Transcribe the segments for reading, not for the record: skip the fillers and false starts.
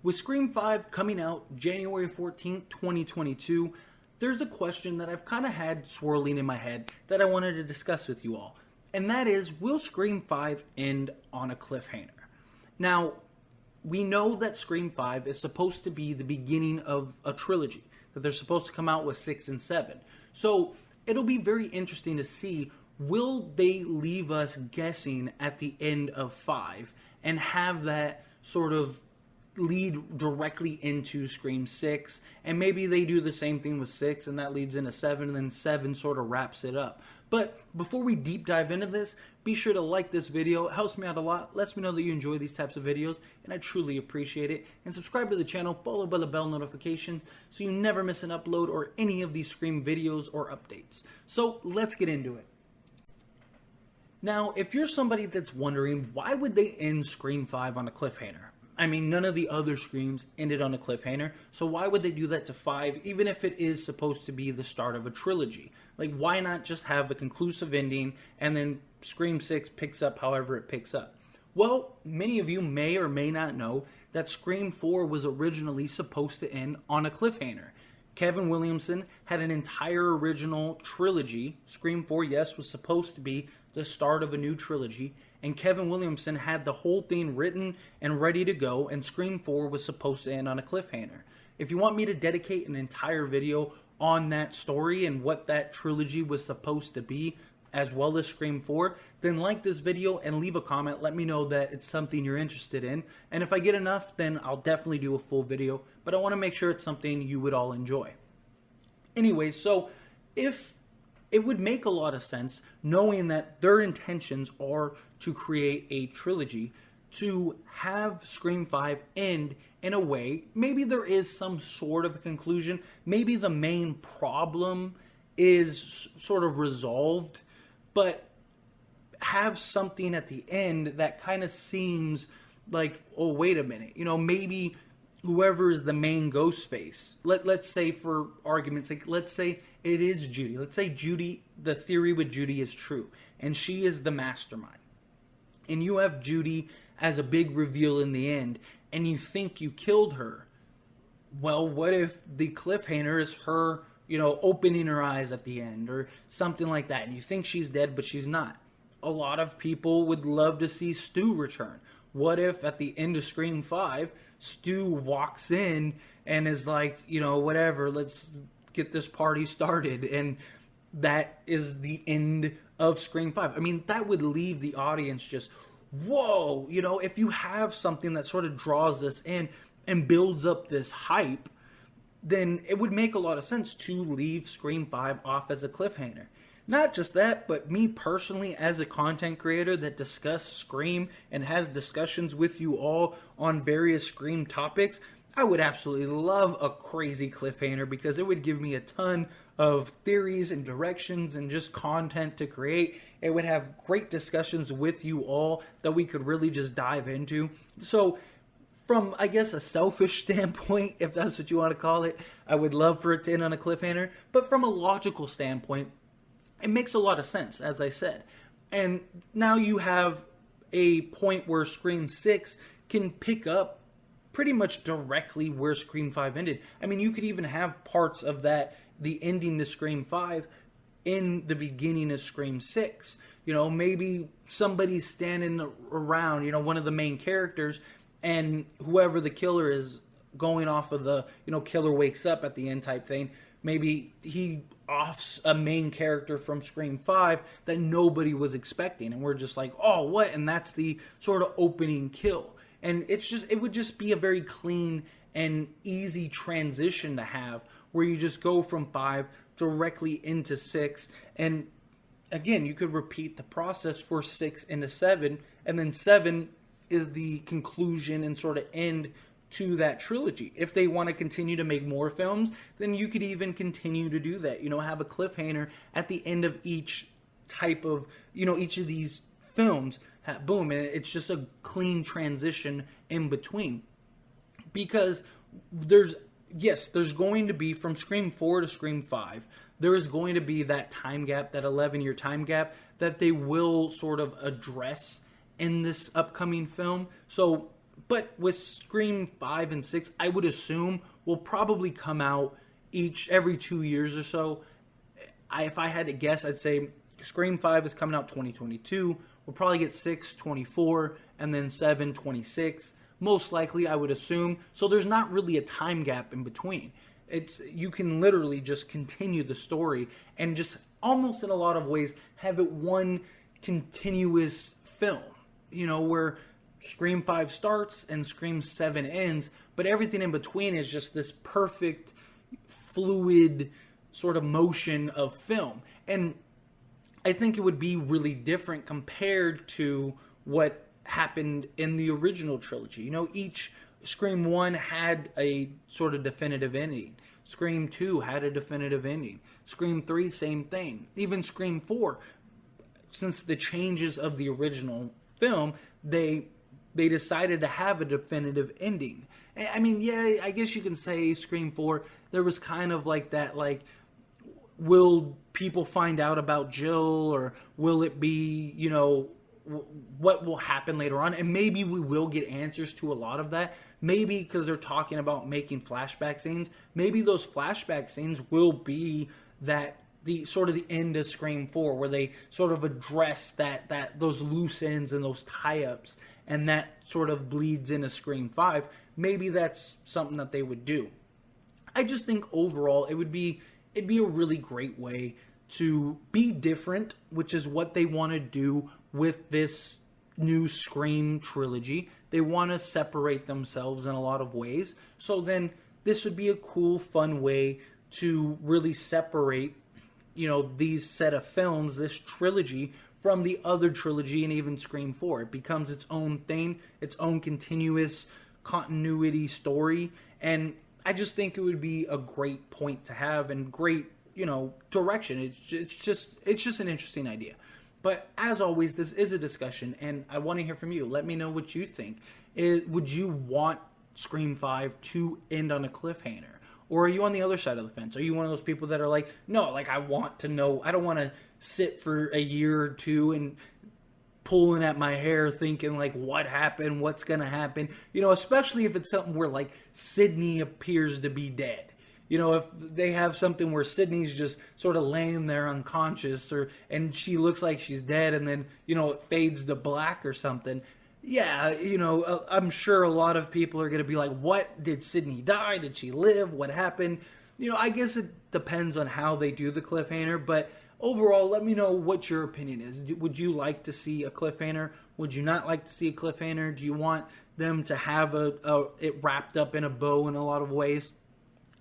With Scream 5 coming out January 14th, 2022, there's a question that I've kind of had swirling in my head that I wanted to discuss with you all. And that is, will Scream 5 end on a cliffhanger? Now, we know that Scream 5 is supposed to be the beginning of a trilogy, that they're supposed to come out with 6 and 7. So it'll be very interesting to see, will they leave us guessing at the end of 5 and have that sort of lead directly into Scream 6, and maybe they do the same thing with 6 and that leads into 7, and then 7 sort of wraps it up. But before we deep dive into this, be sure to like this video. It helps me out a lot, lets me know that you enjoy these types of videos, and I truly appreciate it. And subscribe to the channel, followed by the bell notification, so you never miss an upload or any of these Scream videos or updates. So let's get into it. Now, if you're somebody that's wondering, why would they end Scream 5 on a cliffhanger? I mean, none of the other Screams ended on a cliffhanger, so why would they do that to 5, even if it is supposed to be the start of a trilogy? Like, why not just have a conclusive ending, and then Scream 6 picks up however it picks up? Well, many of you may or may not know that Scream 4 was originally supposed to end on a cliffhanger. Kevin Williamson had an entire original trilogy. Scream 4, yes, was supposed to be the start of a new trilogy, and Kevin Williamson had the whole thing written and ready to go, and Scream 4 was supposed to end on a cliffhanger. If you want me to dedicate an entire video on that story and what that trilogy was supposed to be, as well as Scream 4, then like this video and leave a comment. Let me know that it's something you're interested in, and if I get enough, then I'll definitely do a full video, but I want to make sure it's something you would all enjoy. Anyway, so if it would make a lot of sense, knowing that their intentions are to create a trilogy, to have Scream 5 end in a way, maybe there is some sort of a conclusion, maybe the main problem is sort of resolved, but have something at the end that kind of seems like, oh, wait a minute, you know, maybe whoever is the main ghost face, let's say for argument's sake, let's say it is Judy. Let's say Judy, the theory with Judy is true, and she is the mastermind. And you have Judy as a big reveal in the end, and you think you killed her. Well, what if the cliffhanger is her, you know, opening her eyes at the end, or something like that, and you think she's dead, but she's not? A lot of people would love to see Stu return. What if at the end of Scream 5, Stu walks in and is like, you know, whatever, let's get this party started, and that is the end of Scream 5. I mean, that would leave the audience just, whoa, you know, if you have something that sort of draws us in and builds up this hype, then it would make a lot of sense to leave Scream 5 off as a cliffhanger. Not just that, but me personally as a content creator that discusses Scream and has discussions with you all on various Scream topics, I would absolutely love a crazy cliffhanger, because it would give me a ton of theories and directions and just content to create. It would have great discussions with you all that we could really just dive into. So from, I guess, a selfish standpoint, if that's what you want to call it, I would love for it to end on a cliffhanger. But from a logical standpoint, it makes a lot of sense, as I said. And now you have a point where Scream 6 can pick up pretty much directly where Scream 5 ended. I mean, you could even have parts of that, the ending to Scream 5, in the beginning of Scream 6. You know, maybe somebody's standing around, you know, one of the main characters, and whoever the killer is going off of the, you know, killer wakes up at the end type thing. Maybe he offs a main character from Scream 5 that nobody was expecting, and we're just like, oh, what? And that's the sort of opening kill. And it would just be a very clean and easy transition to have, where you just go from 5 directly into 6. And again, you could repeat the process for 6 into 7, and then 7 is the conclusion and sort of end to that trilogy. If they want to continue to make more films, then you could even continue to do that. You know, have a cliffhanger at the end of each type of, you know, each of these films. Boom, and it's just a clean transition in between. Because there's going to be, from Scream 4 to Scream 5, there is going to be that time gap, that 11-year time gap, that they will sort of address in this upcoming film. So But with Scream 5 and 6, I would assume will probably come out every 2 years or so. If I had to guess, I'd say Scream 5 is coming out 2022. We'll probably get 6, 24, and then 7, 26. Most likely, I would assume. So there's not really a time gap in between. You can literally just continue the story and just almost in a lot of ways have it one continuous film. You know, where Scream 5 starts and Scream 7 ends, but everything in between is just this perfect, fluid sort of motion of film. And I think it would be really different compared to what happened in the original trilogy. You know, each Scream 1 had a sort of definitive ending. Scream 2 had a definitive ending. Scream 3, same thing. Even Scream 4, since the changes of the original film, they decided to have a definitive ending. I mean, yeah, I guess you can say Scream 4, there was kind of like that, like, will people find out about Jill, or will it be, you know, what will happen later on? And maybe we will get answers to a lot of that. Maybe because they're talking about making flashback scenes, maybe those flashback scenes will be the sort of the end of Scream 4, where they sort of address that those loose ends and those tie-ups, and that sort of bleeds into Scream 5. Maybe that's something that they would do. I just think overall it'd be a really great way to be different, which is what they want to do with this new Scream trilogy. They want to separate themselves in a lot of ways. So then this would be a cool, fun way to really separate, you know, these set of films, this trilogy, from the other trilogy and even Scream 4. It becomes its own thing, its own continuous continuity story. And I just think it would be a great point to have and great, you know, direction. It's just an interesting idea. But as always, this is a discussion, and I want to hear from you. Let me know what you think. Would you want Scream 5 to end on a cliffhanger? Or are you on the other side of the fence? Are you one of those people that are like, no, like I want to know. I don't want to sit for a year or two and pulling at my hair thinking like, what happened? What's going to happen? You know, especially if it's something where like Sydney appears to be dead. You know, if they have something where Sydney's just sort of laying there unconscious, and she looks like she's dead, and then, you know, it fades to black or something. Yeah, you know, I'm sure a lot of people are going to be like, what? Did Sydney die? Did she live? What happened? You know, I guess it depends on how they do the cliffhanger, but overall, let me know what your opinion is. Would you like to see a cliffhanger? Would you not like to see a cliffhanger? Do you want them to have it wrapped up in a bow in a lot of ways?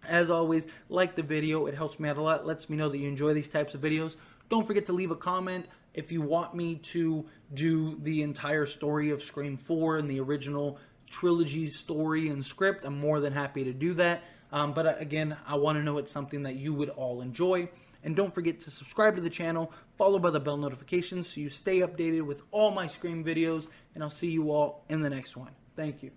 As always, like the video. It helps me out a lot. Lets me know that you enjoy these types of videos. Don't forget to leave a comment if you want me to do the entire story of Scream 4 and the original trilogy story and script. I'm more than happy to do that. But again, I want to know it's something that you would all enjoy. And don't forget to subscribe to the channel, followed by the bell notifications so you stay updated with all my Scream videos. And I'll see you all in the next one. Thank you.